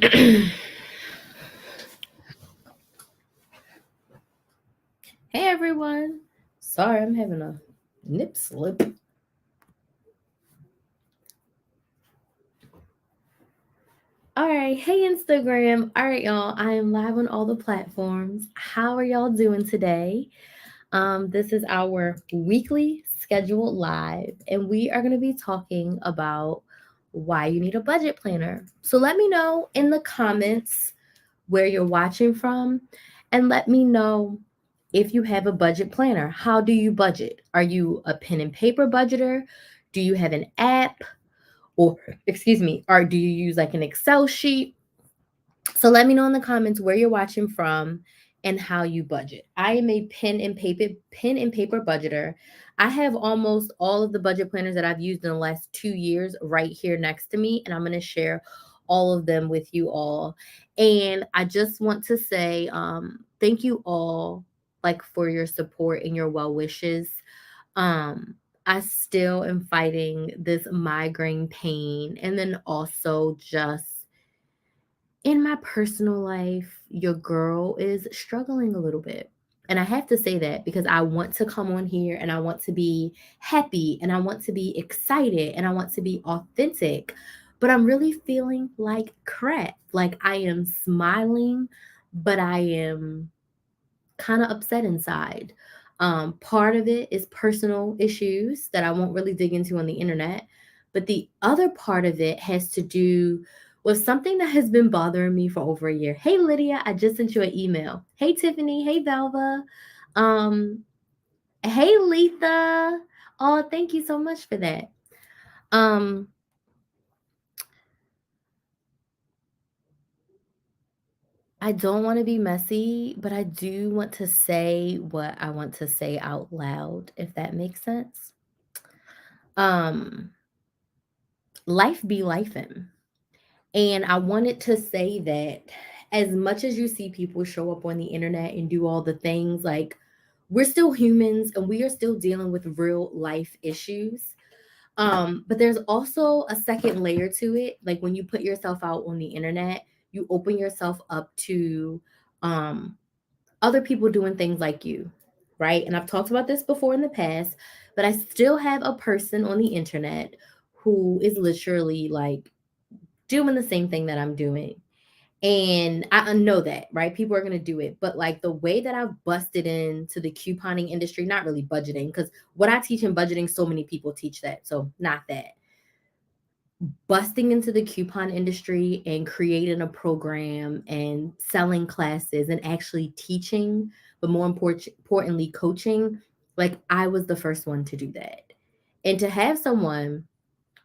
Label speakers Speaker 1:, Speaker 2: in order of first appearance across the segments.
Speaker 1: Hey everyone. Sorry, I'm having a nip slip. All right. Hey Instagram. All right, y'all. I am live on all the platforms. How are y'all doing today? This is our weekly scheduled live, and we are going to be talking about why you need a budget planner. So let me know in the comments where you're watching from, and let me know if you have a budget planner. How do you budget? Are you a pen and paper budgeter? Do you have an app? Or, excuse me, or do you use like an Excel sheet? So let me know in the comments where you're watching from and how you budget. I am a pen and paper budgeter. I have almost all of the budget planners that I've used in the last 2 years right here next to me, and I'm going to share all of them with you all. And I just want to say thank you all like for your support and your well wishes. um I still am fighting this migraine pain, and then also just in my personal life, your girl is struggling a little bit. And I have to say that because I want to come on here and I want to be happy and I want to be excited and I want to be authentic. But I'm really feeling like crap. Like I am smiling, but I am kind of upset inside. Part of it is personal issues that I won't really dig into on the internet. But the other part of it has to do with something that has been bothering me for over a year. Hey, Lydia, I just sent you an email. Hey, Tiffany. Hey, Velva. Um, hey, Letha. Oh, thank you so much for that. Um, I don't want to be messy, but I do want to say what I want to say out loud, if that makes sense. Um, life be lifing. And I wanted to say that as much as you see people show up on the internet and do all the things, like we're still humans and we are still dealing with real life issues. But there's also a second layer to it. Like when you put yourself out on the internet, you open yourself up to um other people doing things like you, right? And I've talked about this before in the past, but I still have a person on the internet who is literally like doing the same thing that I'm doing. And I know that, right? People are going to do it. But like the way that I've busted into the couponing industry, not really budgeting, because what I teach in budgeting, so many people teach that. So, not that. Busting into the coupon industry and creating a program and selling classes and actually teaching, but more importantly, coaching, like I was the first one to do that. And to have someone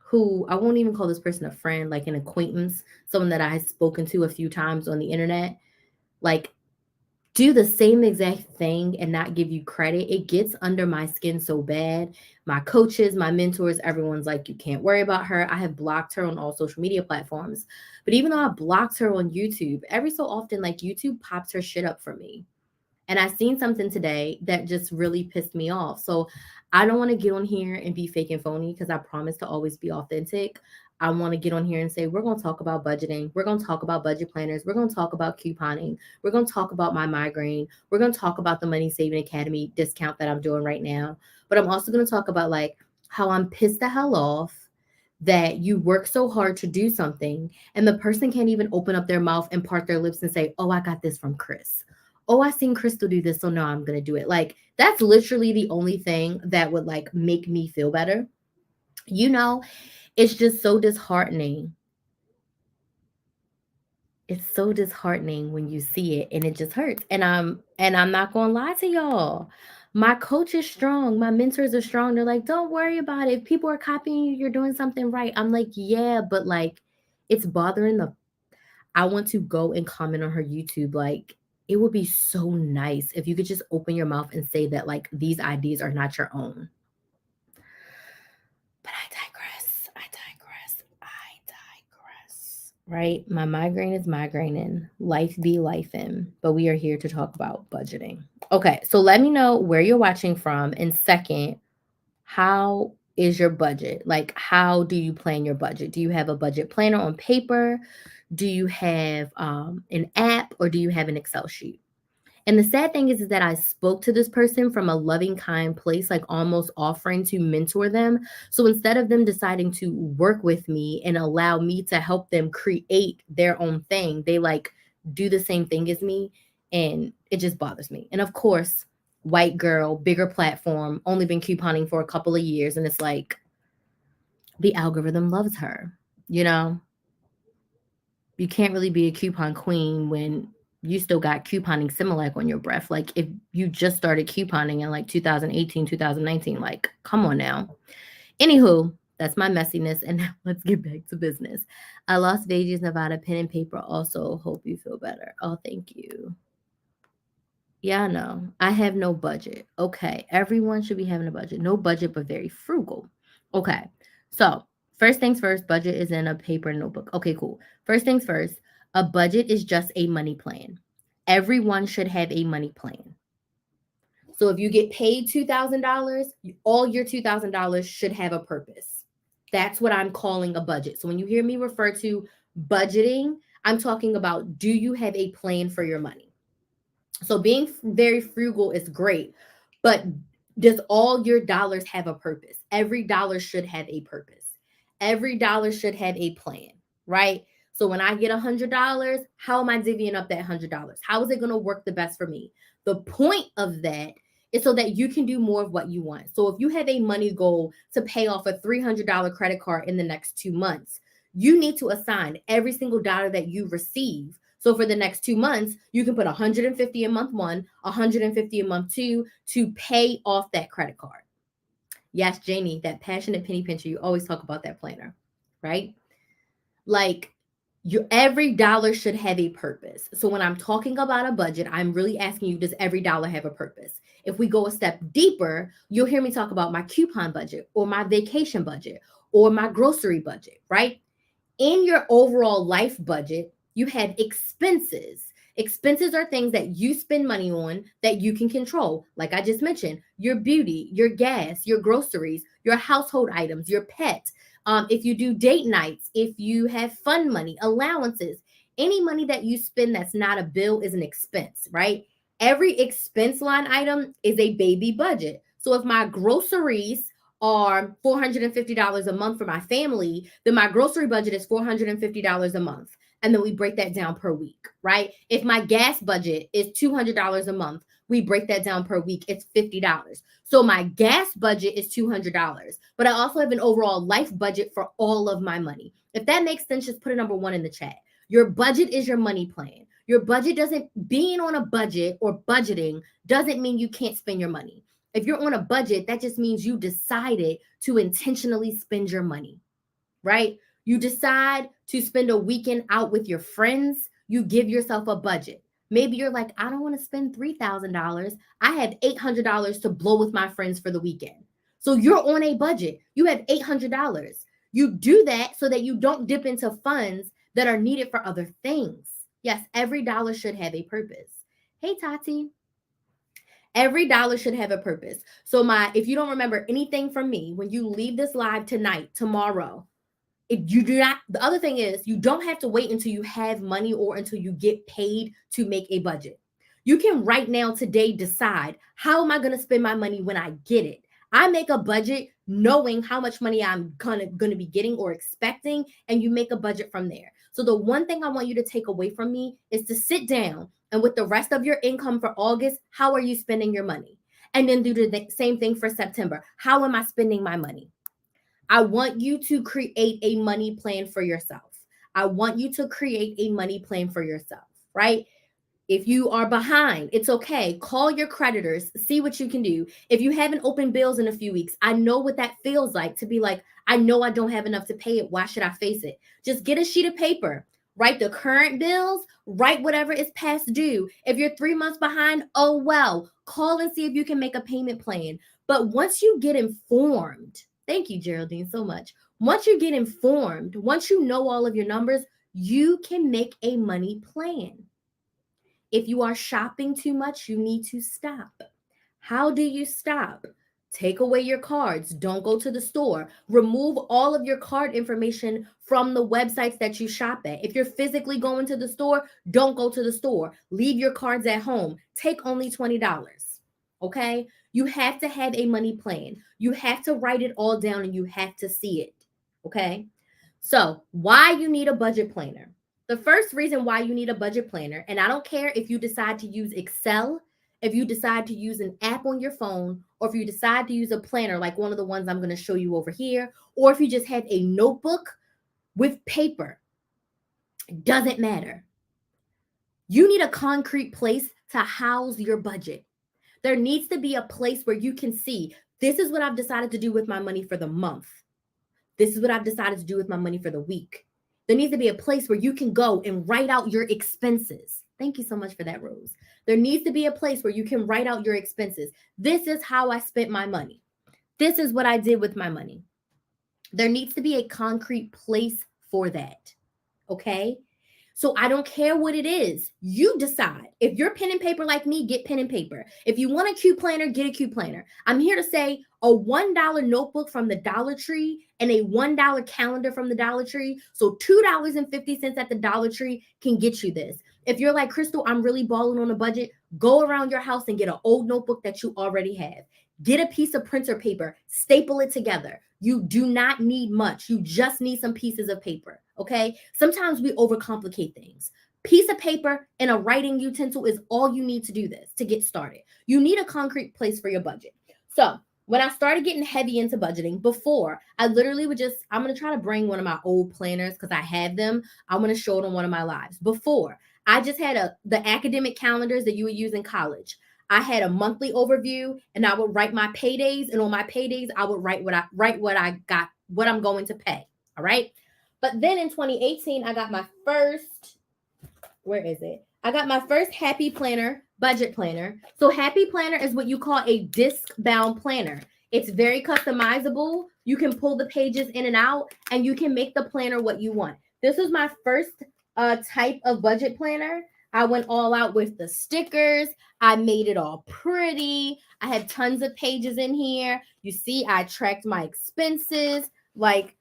Speaker 1: who I won't even call this person a friend, like an acquaintance, someone that I had spoken to a few times on the internet, like do the same exact thing and not give you credit, it gets under my skin so bad. My coaches, my mentors, everyone's like, you can't worry about her. I have blocked her on all social media platforms. But even though I blocked her on YouTube, every so often, like YouTube pops her shit up for me. And I seen something today that just really pissed me off. So I don't want to get on here and be fake and phony because I promise to always be authentic. I want to get on here and say, we're going to talk about budgeting. We're going to talk about budget planners. We're going to talk about couponing. We're going to talk about my migraine. We're going to talk about the Money Saving Academy discount that I'm doing right now. But I'm also going to talk about like how I'm pissed the hell off that you work so hard to do something and the person can't even open up their mouth and part their lips and say, oh, I got this from Krys. Oh, I seen Crystal do this, so now I'm gonna do it. Like that's literally the only thing that would like make me feel better. You know, it's just so disheartening. It's so disheartening when you see it and it just hurts. And I'm not gonna lie to y'all. My coach is strong, my mentors are strong. They're like, don't worry about it. If people are copying you, you're doing something right. I'm like, yeah, but like it's bothering the I want to go and comment on her YouTube. Like, it would be so nice if you could just open your mouth and say that, like, these ideas are not your own. But I digress. I digress. I digress. Right? My migraine is migraining. Life be life in. But we are here to talk about budgeting. Okay. So let me know where you're watching from. And second, how is your budget? Like, how do you plan your budget? Do you have a budget planner on paper? Do you have an app, or do you have an Excel sheet? And the sad thing is that I spoke to this person from a loving, kind place, like almost offering to mentor them. So instead of them deciding to work with me and allow me to help them create their own thing, they like do the same thing as me. And it just bothers me. And of course, white girl, bigger platform, only been couponing for a couple of years. And it's like the algorithm loves her, you know? You can't really be a coupon queen when you still got couponing Similac on your breath. Like if you just started couponing in like 2018, 2019, like come on now. Anywho, that's my messiness. And now let's get back to business. I Las Vegas, Nevada, pen and paper. Also, hope you feel better. Oh, thank you. Yeah, no, I have no budget. Okay. Everyone should be having a budget. No budget, but very frugal. Okay. So, first things first, budget is in a paper notebook. Okay, cool. First things first, a budget is just a money plan. Everyone should have a money plan. So, if you get paid $2,000, all your $2,000 should have a purpose. That's what I'm calling a budget. So, when you hear me refer to budgeting, I'm talking about, do you have a plan for your money? So being very frugal is great, but does all your dollars have a purpose? Every dollar should have a purpose. Every dollar should have a plan, right? So when I get $100, how am I divvying up that $100? How is it going to work the best for me? The point of that is so that you can do more of what you want. So if you have a money goal to pay off a $300 credit card in the next 2 months, you need to assign every single dollar that you receive. So for the next 2 months, you can put 150 a month one, 150 a month two to pay off that credit card. Yes, Janie, that passionate penny pincher, you always talk about that planner, right? Like every dollar should have a purpose. So when I'm talking about a budget, I'm really asking you, does every dollar have a purpose? If we go a step deeper, you'll hear me talk about my coupon budget or my vacation budget or my grocery budget, right? In your overall life budget, you have expenses. Expenses are things that you spend money on that you can control. Like I just mentioned, your beauty, your gas, your groceries, your household items, your pet. If you do date nights, if you have fun money, allowances, any money that you spend that's not a bill is an expense, right? Every expense line item is a baby budget. So if my groceries are $450 a month for my family, then my grocery budget is $450 a month. And then we break that down per week, right? If my gas budget is $200 a month, we break that down per week, it's $50. So my gas budget is $200, but I also have an overall life budget for all of my money. If that makes sense, just put a number 1 in the chat. Your budget is your money plan. Your budget doesn't, being on a budget or budgeting doesn't mean you can't spend your money. If you're on a budget, that just means you decided to intentionally spend your money, right? You decide to spend a weekend out with your friends, you give yourself a budget. Maybe you're like, I don't want to spend $3,000. I have $800 to blow with my friends for the weekend. So you're on a budget. You have $800. You do that so that you don't dip into funds that are needed for other things. Yes, every dollar should have a purpose. Hey, Tati. Every dollar should have a purpose. So if you don't remember anything from me, when you leave this live tonight, tomorrow, you do not, the other thing is you don't have to wait until you have money or until you get paid to make a budget. You can right now today decide, how am I going to spend my money when I get it? I make a budget knowing how much money I'm going to be getting or expecting, and you make a budget from there. So the one thing I want you to take away from me is to sit down and with the rest of your income for August, how are you spending your money? And then do the same thing for September. How am I spending my money? I want you to create a money plan for yourself. I want you to create a money plan for yourself, right? If you are behind, it's okay. Call your creditors, see what you can do. If you haven't opened bills in a few weeks, I know what that feels like to be like, I know I don't have enough to pay it. Why should I face it? Just get a sheet of paper, write the current bills, write whatever is past due. If you're 3 months behind, oh well, call and see if you can make a payment plan. But once you get informed, thank you, Geraldine, so much. Once you get informed, once you know all of your numbers, you can make a money plan. If you are shopping too much, you need to stop. How do you stop? Take away your cards. Don't go to the store. Remove all of your card information from the websites that you shop at. If you're physically going to the store, don't go to the store. Leave your cards at home. Take only $20. Okay? You have to have a money plan. You have to write it all down and you have to see it. Okay? So, why you need a budget planner? The first reason why you need a budget planner, and I don't care if you decide to use Excel, if you decide to use an app on your phone, or if you decide to use a planner like one of the ones I'm going to show you over here, or if you just have a notebook with paper, it doesn't matter. You need a concrete place to house your budget. There needs to be a place where you can see, this is what I've decided to do with my money for the month. This is what I've decided to do with my money for the week. There needs to be a place where you can go and write out your expenses. Thank you so much for that, Rose. There needs to be a place where you can write out your expenses. This is how I spent my money. This is what I did with my money. There needs to be a concrete place for that. Okay? So I don't care what it is. You decide. If you're pen and paper like me, get pen and paper. If you want a Q planner, get a Q planner. I'm here to say a $1 notebook from the Dollar Tree and a $1 calendar from the Dollar Tree. So $2.50 at the Dollar Tree can get you this. If you're like, Crystal, I'm really balling on a budget, go around your house and get an old notebook that you already have. Get a piece of printer paper, staple it together. You do not need much. You just need some pieces of paper, okay? Sometimes we overcomplicate things. Piece of paper and a writing utensil is all you need to do this, to get started. You need a concrete place for your budget. So when I started getting heavy into budgeting, before, I literally would just, I'm going to try to bring one of my old planners because I have them. I'm going to show it on one of my lives. Before, I just had the academic calendars that you would use in college. I had a monthly overview and I would write my paydays. And on my paydays, I would write what I got, what I'm going to pay. All right. But then in 2018, I got my first, where is it? I got my first Happy Planner budget planner. So Happy Planner is what you call a disc bound planner. It's very customizable. You can pull the pages in and out and you can make the planner what you want. This was my first type of budget planner. I went all out with the stickers. I made it all pretty. I had tons of pages in here. You see, I tracked my expenses. Like,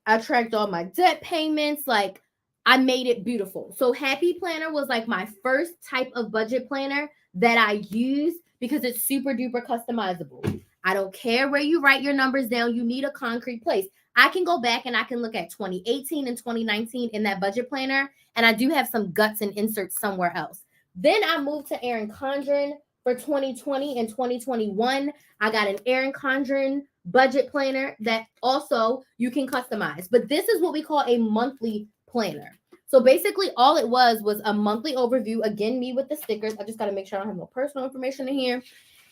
Speaker 1: I tracked all my debt payments. Like, I made it beautiful. So Happy Planner was like my first type of budget planner that I used because it's super duper customizable. I don't care where you write your numbers down. You need a concrete place. I can go back and I can look at 2018 and 2019 in that budget planner. And I do have some guts and inserts somewhere else. Then I moved to Erin Condren for 2020 and 2021. I got an Erin Condren budget planner that also you can customize. But this is what we call a monthly planner. So basically all it was a monthly overview. Again, me with the stickers. I just got to make sure I don't have no personal information in here.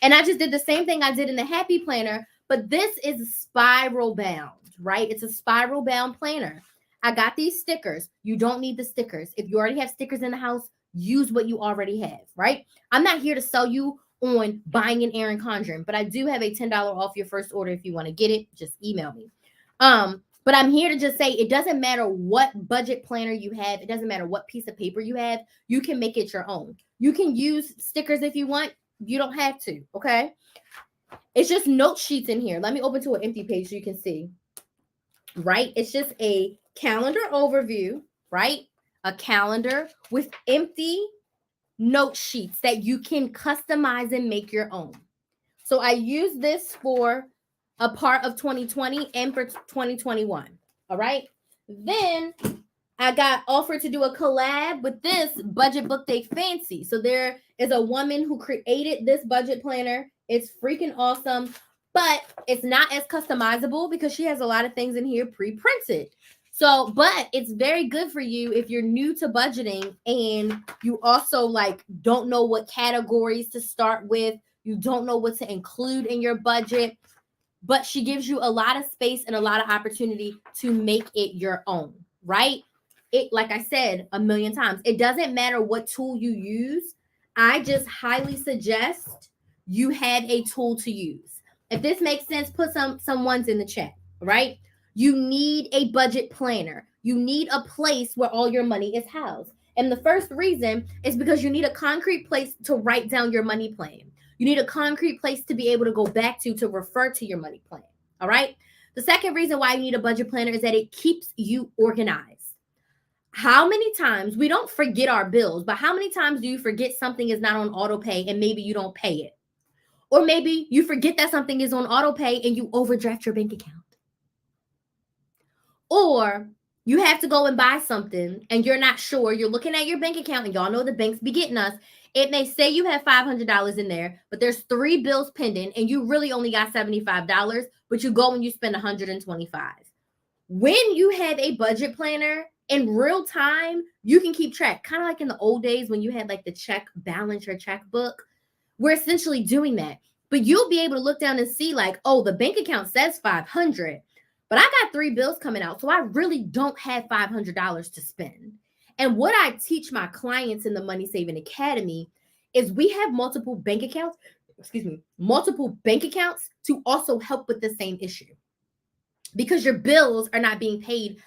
Speaker 1: And I just did the same thing I did in the Happy Planner, but this is spiral bound, right? It's a spiral bound planner. I got these stickers. You don't need the stickers. If you already have stickers in the house, use what you already have, right? I'm not here to sell you on buying an Erin Condren, but I do have a $10 off your first order. If you want to get it, just email me. But I'm here to just say it doesn't matter what budget planner you have. It doesn't matter what piece of paper you have. You can make it your own. You can use stickers if you want. You don't have to, okay? It's just note sheets in here. Let me open to an empty page so you can see, right? It's just a calendar overview, right? A calendar with empty note sheets that you can customize and make your own. So I use this for a part of 2020 and for 2021, all right? Then I got offered to do a collab with this Budget Book Day Fancy. So there is a woman who created this budget planner. It's freaking awesome, but it's not as customizable because she has a lot of things in here pre-printed. So, but it's very good for you if you're new to budgeting and you also like don't know what categories to start with. You don't know what to include in your budget, but she gives you a lot of space and a lot of opportunity to make it your own, right? It, like I said a million times, it doesn't matter what tool you use. I just highly suggest you have a tool to use. If this makes sense, put some ones in the chat, right? You need a budget planner. You need a place where all your money is housed. And the first reason is because you need a concrete place to write down your money plan. You need a concrete place to be able to go back to refer to your money plan. All right. The second reason why you need a budget planner is that it keeps you organized. How many times we don't forget our bills, but how many times do you forget something is not on auto pay and maybe you don't pay it? Or maybe you forget that something is on auto pay and you overdraft your bank account. Or you have to go and buy something and you're not sure. You're looking at your bank account and y'all know the banks be getting us. It may say you have $500 in there, but there's 3 bills pending and you really only got $75, but you go and you spend $125. When you have a budget planner in real time, you can keep track. Kind of like in the old days when you had like the check balance or checkbook. We're essentially doing that. But you'll be able to look down and see like, oh, the bank account says 500, but I got 3 bills coming out. So I really don't have $500 to spend. And what I teach my clients in the Money Saving Academy is we have multiple bank accounts, multiple bank accounts to also help with the same issue, because your bills are not being paid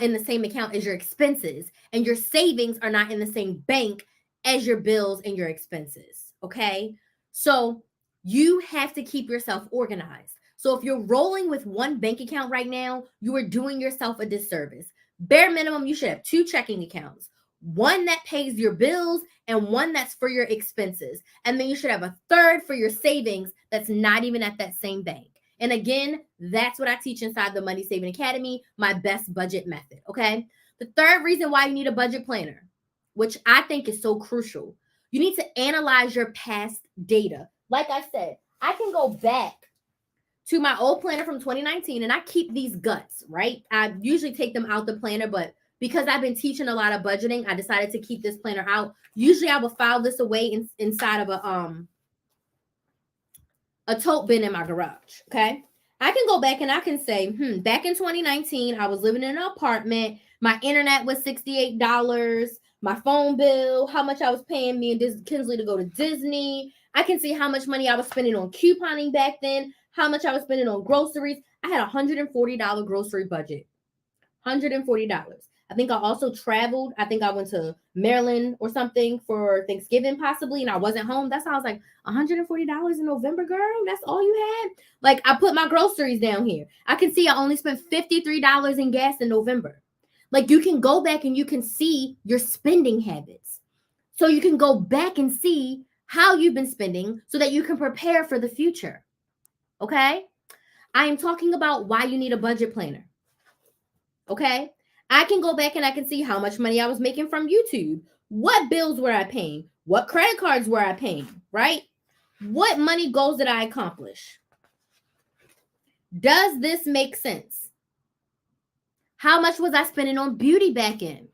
Speaker 1: in the same account as your expenses, and your savings are not in the same bank as your bills and your expenses. Okay. So you have to keep yourself organized. So if you're rolling with one bank account right now, you are doing yourself a disservice. Bare minimum, you should have 2 checking accounts, one that pays your bills and one that's for your expenses. And then you should have a third for your savings that's not even at that same bank. And again, that's what I teach inside the Money Saving Academy, my best budget method. Okay. The third reason why you need a budget planner, which I think is so crucial, you need to analyze your past data. Like I said, I can go back to my old planner from 2019 and I keep these guts, right? I usually take them out the planner, but because I've been teaching a lot of budgeting, I decided to keep this planner out. Usually I will file this away inside of a tote bin in my garage. Okay. I can go back and I can say, back in 2019, I was living in an apartment. My internet was $68. My phone bill, how much I was paying me and Kinsley to go to Disney. I can see how much money I was spending on couponing back then, how much I was spending on groceries. I had a $140 grocery budget. $140. I think I also traveled. I think I went to Maryland or something for Thanksgiving possibly, and I wasn't home. That's how I was like, $140 in November, girl? That's all you had? Like, I put my groceries down here. I can see I only spent $53 in gas in November. Like, you can go back and you can see your spending habits. So you can go back and see how you've been spending so that you can prepare for the future. Okay? I am talking about why you need a budget planner. Okay? I can go back and I can see how much money I was making from YouTube. What bills were I paying? What credit cards were I paying? Right? What money goals did I accomplish? Does this make sense? How much was I spending on beauty back in?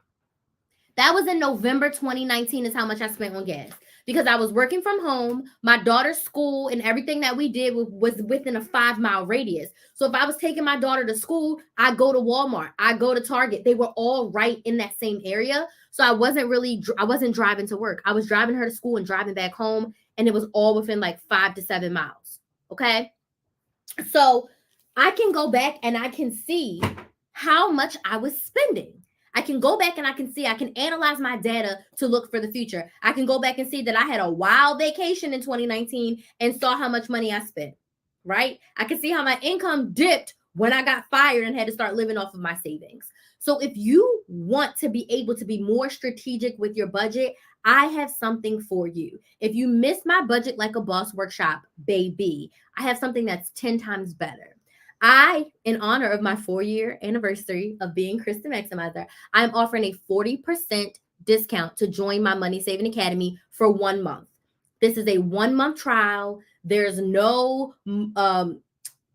Speaker 1: That was in November 2019 is how much I spent on gas, because I was working from home. My daughter's school and everything that we did was within a 5-mile radius. So if I was taking my daughter to school, I go to Walmart, I go to Target. They were all right in that same area. So I wasn't driving to work. I was driving her to school and driving back home. And it was all within like 5 to 7 miles. Okay. So I can go back and I can see how much I was spending. I can go back and I can analyze my data to look for the future. I can go back and see that I had a wild vacation in 2019 and saw how much money I spent, right? I can see how my income dipped when I got fired and had to start living off of my savings. So if you want to be able to be more strategic with your budget, I have something for you. If you missed my Budget Like a Boss workshop, baby, I have something that's 10 times better. In honor of my 4-year anniversary of being Krys the Maximizer, I'm offering a 40% discount to join my Money Saving Academy for 1 month. This is a 1-month trial. There's no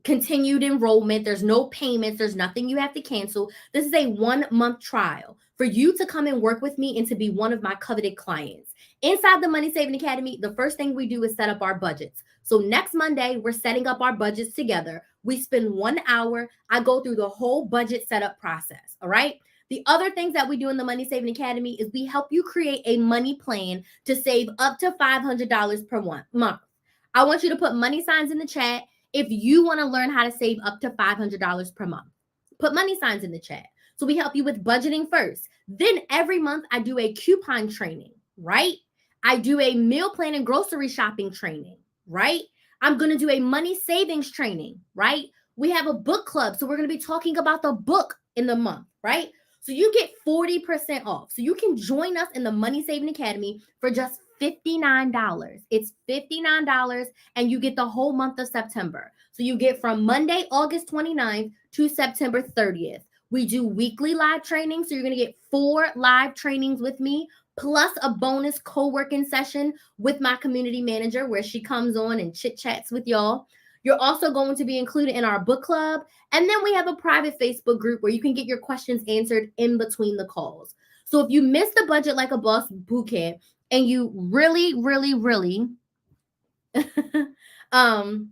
Speaker 1: continued enrollment. There's no payments. There's nothing you have to cancel. This is a 1-month trial for you to come and work with me and to be one of my coveted clients. Inside the Money Saving Academy, the first thing we do is set up our budgets. So next Monday, we're setting up our budgets together. We spend 1 hour. I go through the whole budget setup process. All right. The other things that we do in the Money Saving Academy is we help you create a money plan to save up to $500 per month. I want you to put money signs in the chat if you want to learn how to save up to $500 per month. Put money signs in the chat. So we help you with budgeting first. Then every month I do a coupon training, right? I do a meal plan and grocery shopping training. right? I'm going to do a money savings training, right? We have a book club. So we're going to be talking about the book in the month, right? So you get 40% off. So you can join us in the Money Saving Academy for just $59. It's $59 and you get the whole month of September. So you get from Monday, August 29th to September 30th. We do weekly live trainings. So you're going to get 4 live trainings with me plus a bonus co-working session with my community manager where she comes on and chit chats with y'all. You're also going to be included in our book club. And then we have a private Facebook group where you can get your questions answered in between the calls. So if you missed the Budget Like a Boss bootcamp and you really um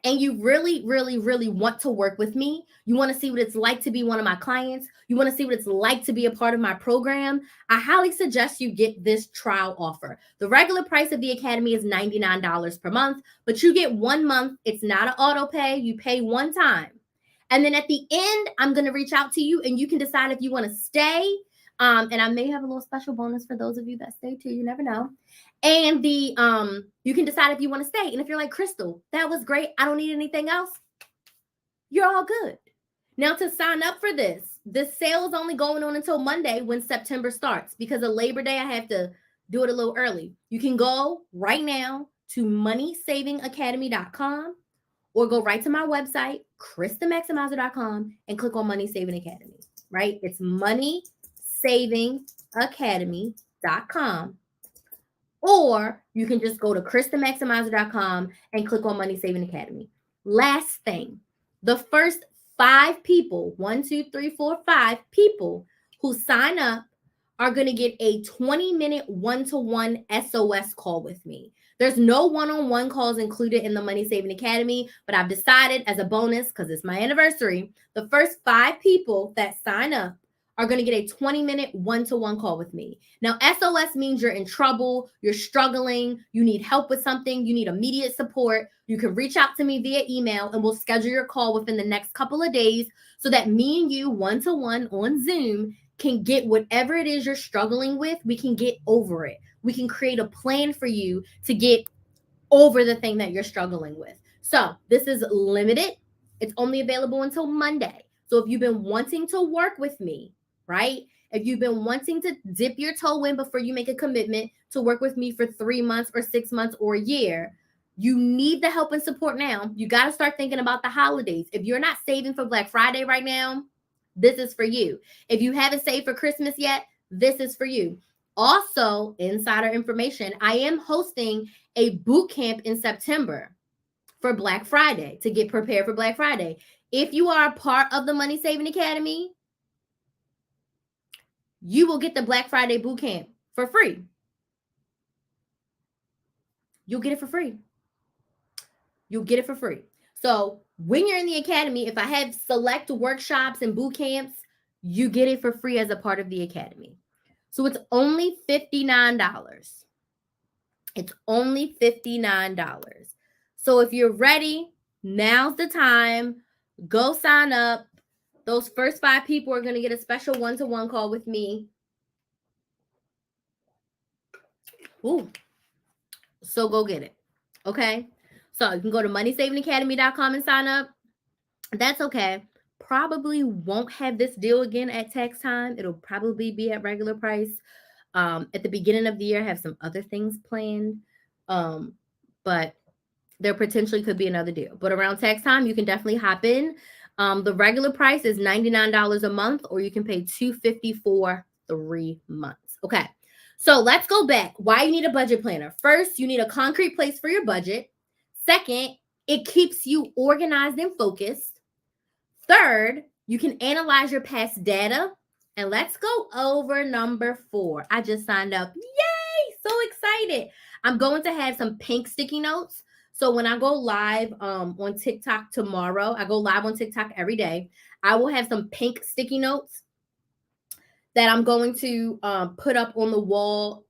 Speaker 1: really want to work with me, you want to see what it's like to be one of my clients, you want to see what it's like to be a part of my program, I highly suggest you get this trial offer. The regular price of the Academy is $99 per month, but you get 1 month. It's not an auto pay. You pay one time. And then at the end, I'm going to reach out to you and you can decide if you want to stay. And I may have a little special bonus for those of you that stay too. You never know. And you can decide if you want to stay. And if you're like, Crystal, that was great, I don't need anything else, you're all good. Now to sign up for this sale is only going on until Monday when September starts. Because of Labor Day, I have to do it a little early. You can go right now to moneysavingacademy.com or go right to my website, krysthemaximizer.com, and click on Money Saving Academy, right? It's moneysavingacademy.com. Or you can just go to krysthemaximizer.com and click on Money Saving Academy. Last thing, the first 5 people, 1, 2, 3, 4, 5 people who sign up are going to get a 20-minute one-to-one SOS call with me. There's no one-on-one calls included in the Money Saving Academy, but I've decided as a bonus, because it's my anniversary, the first 5 people that sign up are going to get a 20-minute one-to-one call with me. Now, SOS means you're in trouble, you're struggling, you need help with something, you need immediate support. You can reach out to me via email and we'll schedule your call within the next couple of days so that me and you one-to-one on Zoom can get whatever it is you're struggling with. We can get over it. We can create a plan for you to get over the thing that you're struggling with. So this is limited. It's only available until Monday. So if you've been wanting to work with me, right? If you've been wanting to dip your toe in before you make a commitment to work with me for 3 months or 6 months or a year, you need the help and support now. You got to start thinking about the holidays. If you're not saving for Black Friday right now, this is for you. If you haven't saved for Christmas yet, this is for you. Also, insider information, I am hosting a boot camp in September for Black Friday to get prepared for Black Friday. If you are a part of the Money Saving Academy, you will get the Black Friday boot camp for free. You'll get it for free. You'll get it for free. So when you're in the academy, if I have select workshops and boot camps, you get it for free as a part of the academy. So it's only $59. It's only $59. So if you're ready, now's the time. Go sign up. Those first 5 people are going to get a special one-to-one call with me. Ooh. So go get it. Okay? So you can go to moneysavingacademy.com and sign up. That's okay. Probably won't have this deal again at tax time. It'll probably be at regular price. At the beginning of the year, I have some other things planned. But there potentially could be another deal. But around tax time, you can definitely hop in. The regular price is $99 a month, or you can pay $250 for 3 months. Okay. So let's go back. Why you need a budget planner. First, you need a concrete place for your budget. Second, it keeps you organized and focused. Third, you can analyze your past data. And let's go over number 4. I just signed up. Yay! So excited. I'm going to have some pink sticky notes. So when I go live on TikTok tomorrow, I go live on TikTok every day. I will have some pink sticky notes that I'm going to put up on the wall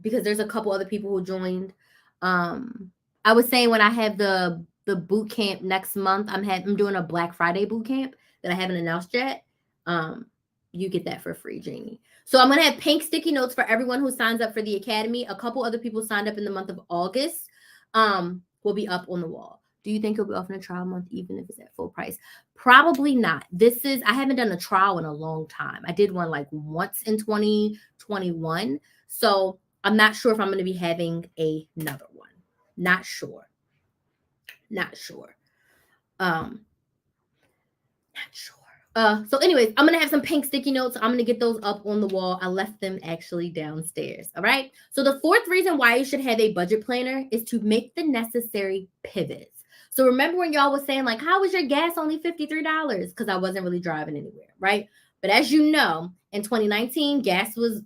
Speaker 1: because there's a couple other people who joined. I was saying when I have the boot camp next month, I'm doing a Black Friday boot camp that I haven't announced yet. You get that for free, Janie. So I'm going to have pink sticky notes for everyone who signs up for the academy. A couple other people signed up in the month of August. will be up on the wall. Do you think it'll be off in a trial month, even if it's at full price? Probably not. I haven't done a trial in a long time. I did one like once in 2021. So I'm not sure if I'm going to be having another one. Not sure. Not sure. Not sure. So anyways, I'm gonna have some pink sticky notes. I'm gonna get those up on the wall. I left them actually downstairs. All right. So the fourth reason why you should have a budget planner is to make the necessary pivots. So remember when y'all was saying like, how was your gas only $53? Because I wasn't really driving anywhere, right? But as you know, in 2019, gas was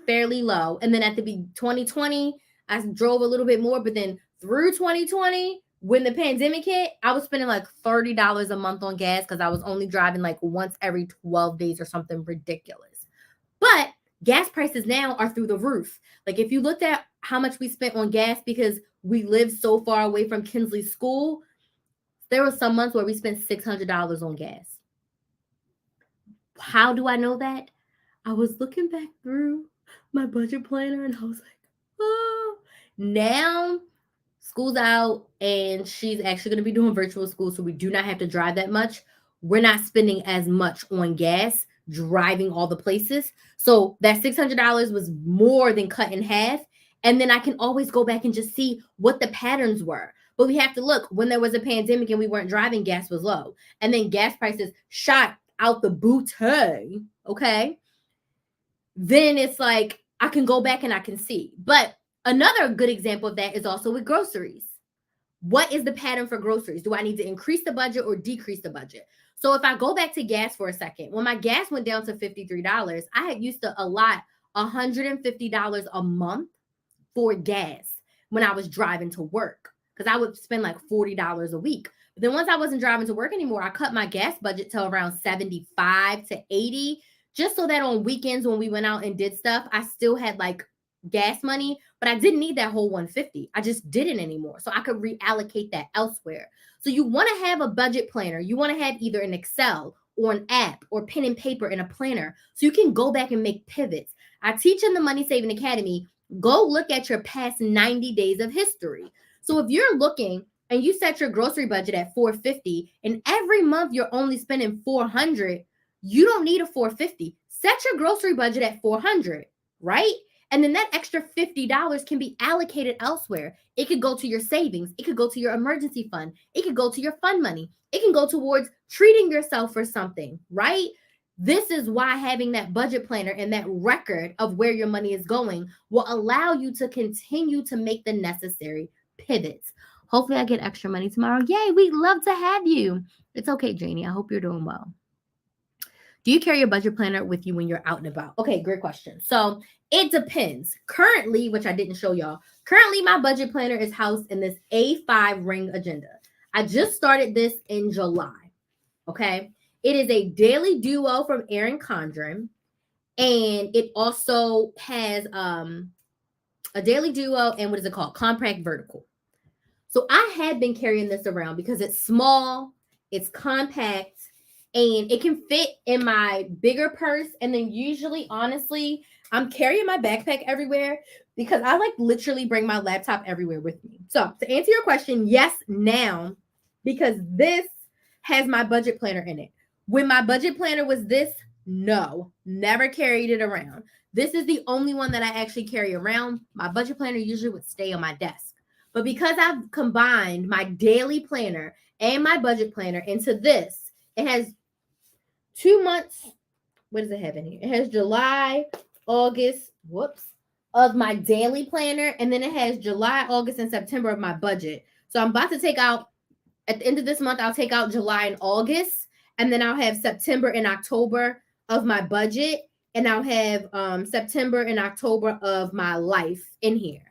Speaker 1: fairly low, and then at the 2020, I drove a little bit more, but then through 2020 when the pandemic hit, I was spending like $30 a month on gas because I was only driving like once every 12 days or something ridiculous. But gas prices now are through the roof. Like if you looked at how much we spent on gas because we live so far away from Kinsley School, there were some months where we spent $600 on gas. How do I know that? I was looking back through my budget planner and I was like, oh, now school's out and she's actually going to be doing virtual school, so we do not have to drive that much. We're not spending as much on gas driving all the places. So that $600 was more than cut in half. And then I can always go back and just see what the patterns were. But we have to look when there was a pandemic and we weren't driving, gas was low. And then gas prices shot out the booty. Okay. Then it's like I can go back and I can see. But another good example of that is also with groceries. What is the pattern for groceries? Do I need to increase the budget or decrease the budget? So if I go back to gas for a second, when my gas went down to $53, I had used to allot $150 a month for gas when I was driving to work because I would spend like $40 a week. But then once I wasn't driving to work anymore, I cut my gas budget to around 75 to 80, just so that on weekends when we went out and did stuff, I still had like gas money, but I didn't need that whole 150. I just didn't anymore. So I could reallocate that elsewhere. So you want to have a budget planner. You want to have either an Excel or an app or pen and paper and a planner so you can go back and make pivots. I teach in the Money Saving Academy. Go look at your past 90 days of history. So if you're looking and you set your grocery budget at $450 and every month you're only spending $400, you don't need a $450. Set your grocery budget at $400, right? And then that extra $50 can be allocated elsewhere. It could go to your savings. It could go to your emergency fund. It could go to your fund money. It can go towards treating yourself for something, right? This is why having that budget planner and that record of where your money is going will allow you to continue to make the necessary pivots. Hopefully I get extra money tomorrow. Yay, we'd love to have you. It's okay, Janie. I hope you're doing well. Do you carry your budget planner with you when you're out and about? Okay, great question. So it depends. Currently, which I didn't show y'all, currently my budget planner is housed in this A5 ring agenda. I just started this in July. Okay. It is a daily duo from Erin Condren. And it also has a daily duo and what is it called? Compact vertical. So I had been carrying this around because it's small, it's compact, and it can fit in my bigger purse. And then usually, honestly, I'm carrying my backpack everywhere because I like literally bring my laptop everywhere with me. So to answer your question, yes, now, because this has my budget planner in it. When my budget planner was this, no, never carried it around. This is the only one that I actually carry around. My budget planner usually would stay on my desk. But because I've combined my daily planner and my budget planner into this, it has 2 months. What does it have in here? It has July, August, of my daily planner. And then it has July, August, and September of my budget. So I'm about to take out, at the end of this month, I'll take out July and August. And then I'll have September and October of my budget. And I'll have September and October of my life in here.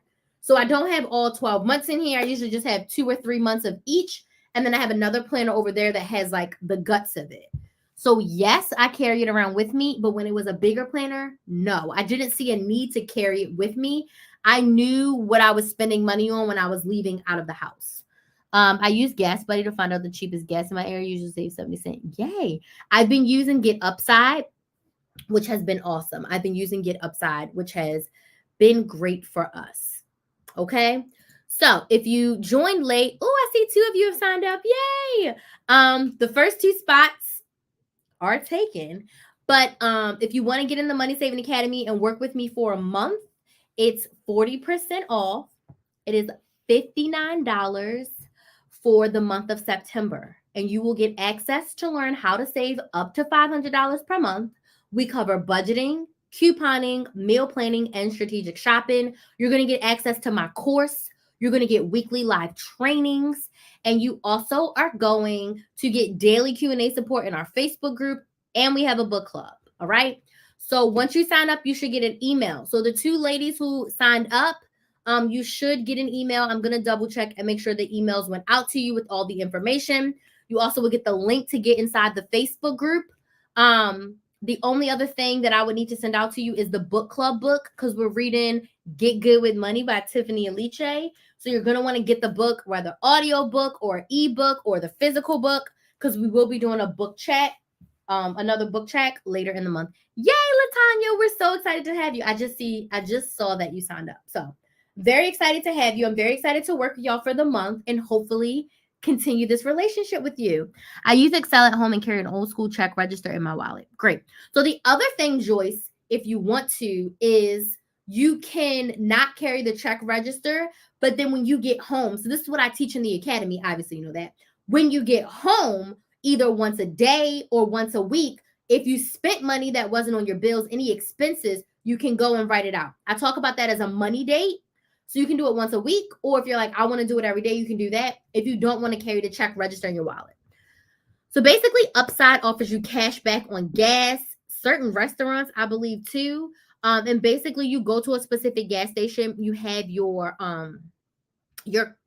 Speaker 1: So I don't have all 12 months in here. I usually just have 2 or 3 months of each. And then I have another planner over there that has like the guts of it. So yes, I carry it around with me, but when it was a bigger planner, no, I didn't see a need to carry it with me. I knew what I was spending money on when I was leaving out of the house. I use Gas Buddy to find out the cheapest gas in my area. Usually save 70 cents. Yay. I've been using Get Upside, which has been awesome. I've been using Get Upside, which has been great for us. Okay. So if you joined late, oh, I see 2 of you have signed up. Yay! The first 2 spots are taken. But if you want to get in the Money Saving Academy and work with me for a month, it's 40% off. It is $59 for the month of September, and you will get access to learn how to save up to $500 per month. We cover budgeting, couponing, meal planning, and strategic shopping. You're going to get access to my course. You're going to get weekly live trainings, and you also are going to get daily Q&A support in our Facebook group, and we have a book club. All right. So once you sign up, you should get an email. So the 2 ladies who signed up, you should get an email. I'm going to double check and make sure the emails went out to you with all the information. You also will get the link to get inside the Facebook group. The only other thing that I would need to send out to you is the book club book, because we're reading Get Good with Money by Tiffany Aliche. So you're going to want to get the book, whether audio book or ebook or the physical book, because we will be doing a book chat, another book chat later in the month. Yay, Latanya, we're so excited to have you. I just saw that you signed up. So very excited to have you. I'm very excited to work with y'all for the month and hopefully continue this relationship with you. I use Excel at home and carry an old school check register in my wallet. Great. So the other thing, Joyce, if you want to, is you can not carry the check register, but then when you get home, so this is what I teach in the academy, obviously you know that. When you get home, either once a day or once a week, if you spent money that wasn't on your bills, any expenses, you can go and write it out. I talk about that as a money date. So you can do it once a week, or if you're like, I want to do it every day, you can do that if you don't want to carry the check register in your wallet. So basically, Upside offers you cash back on gas, certain restaurants, I believe, too. And basically, you go to a specific gas station, you have your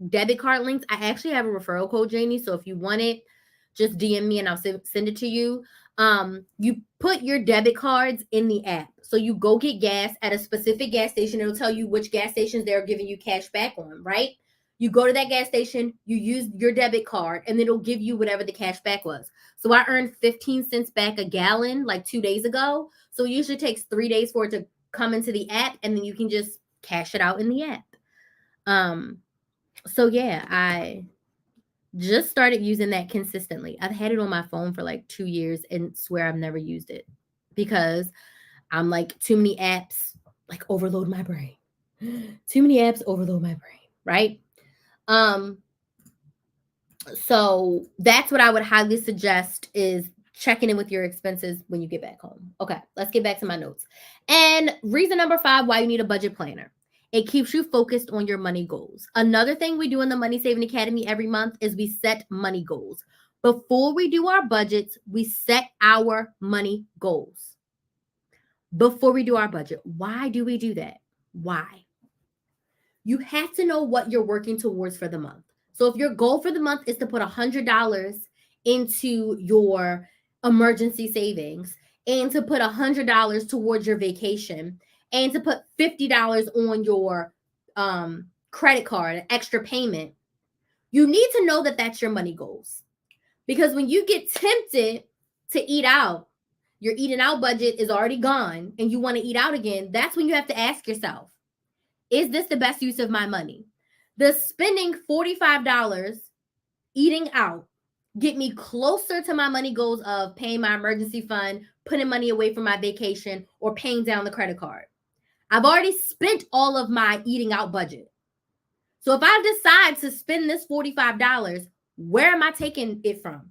Speaker 1: debit card links. I actually have a referral code, Janie. So if you want it, just DM me and I'll send it to you. You put your debit cards in the app. So you go get gas at a specific gas station. It'll tell you which gas stations they're giving you cash back on, right? You go to that gas station, you use your debit card, and it'll give you whatever the cash back was. So I earned 15 cents back a gallon like 2 days ago. So it usually takes 3 days for it to come into the app, and then you can just cash it out in the app. So yeah, I just started using that consistently. I've had it on my phone for like 2 years and swear I've never used it because I'm like, too many apps like overload my brain. Too many apps overload my brain, right? So that's what I would highly suggest is checking in with your expenses when you get back home. Okay, let's get back to my notes. And reason number 5 why you need a budget planner. It keeps you focused on your money goals. Another thing we do in the Money Saving Academy every month is we set money goals. Before we do our budgets, we set our money goals. Before we do our budget. Why do we do that? Why? You have to know what you're working towards for the month. So if your goal for the month is to put $100 into your emergency savings and to put $100 towards your vacation and to put $50 on your credit card, extra payment, you need to know that that's your money goals. Because when you get tempted to eat out, your eating out budget is already gone and you want to eat out again, that's when you have to ask yourself, is this the best use of my money? Does spending $45 eating out get me closer to my money goals of paying my emergency fund, putting money away for my vacation, or paying down the credit card? I've already spent all of my eating out budget. So if I decide to spend this $45, where am I taking it from?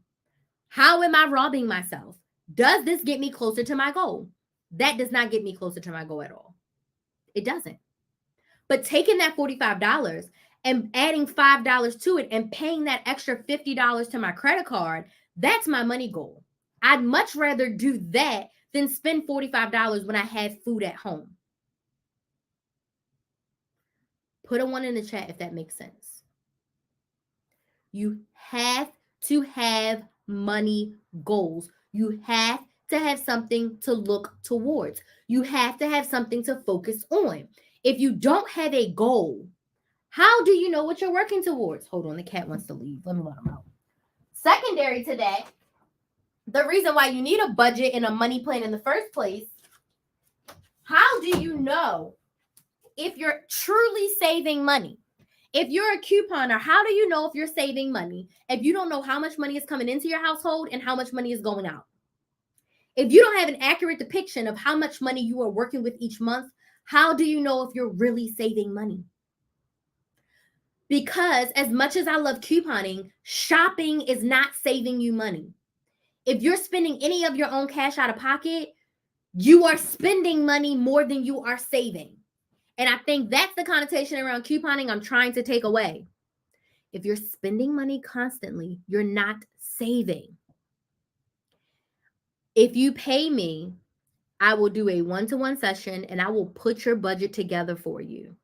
Speaker 1: How am I robbing myself? Does this get me closer to my goal? That does not get me closer to my goal at all. It doesn't. But taking that $45 and adding $5 to it and paying that extra $50 to my credit card, that's my money goal. I'd much rather do that than spend $45 when I have food at home. Put a 1 in the chat if that makes sense. You have to have money goals. You have to have something to look towards. You have to have something to focus on. If you don't have a goal, how do you know what you're working towards? Hold on, the cat wants to leave. Let me let him out. Secondary to that, the reason why you need a budget and a money plan in the first place, how do you know if you're truly saving money? If you're a couponer, how do you know if you're saving money if you don't know how much money is coming into your household and how much money is going out? If you don't have an accurate depiction of how much money you are working with each month, how do you know if you're really saving money? Because as much as I love couponing, shopping is not saving you money. If you're spending any of your own cash out of pocket, you are spending money more than you are saving. And I think that's the connotation around couponing I'm trying to take away. If you're spending money constantly, you're not saving. If you pay me, I will do a one-to-one session and I will put your budget together for you.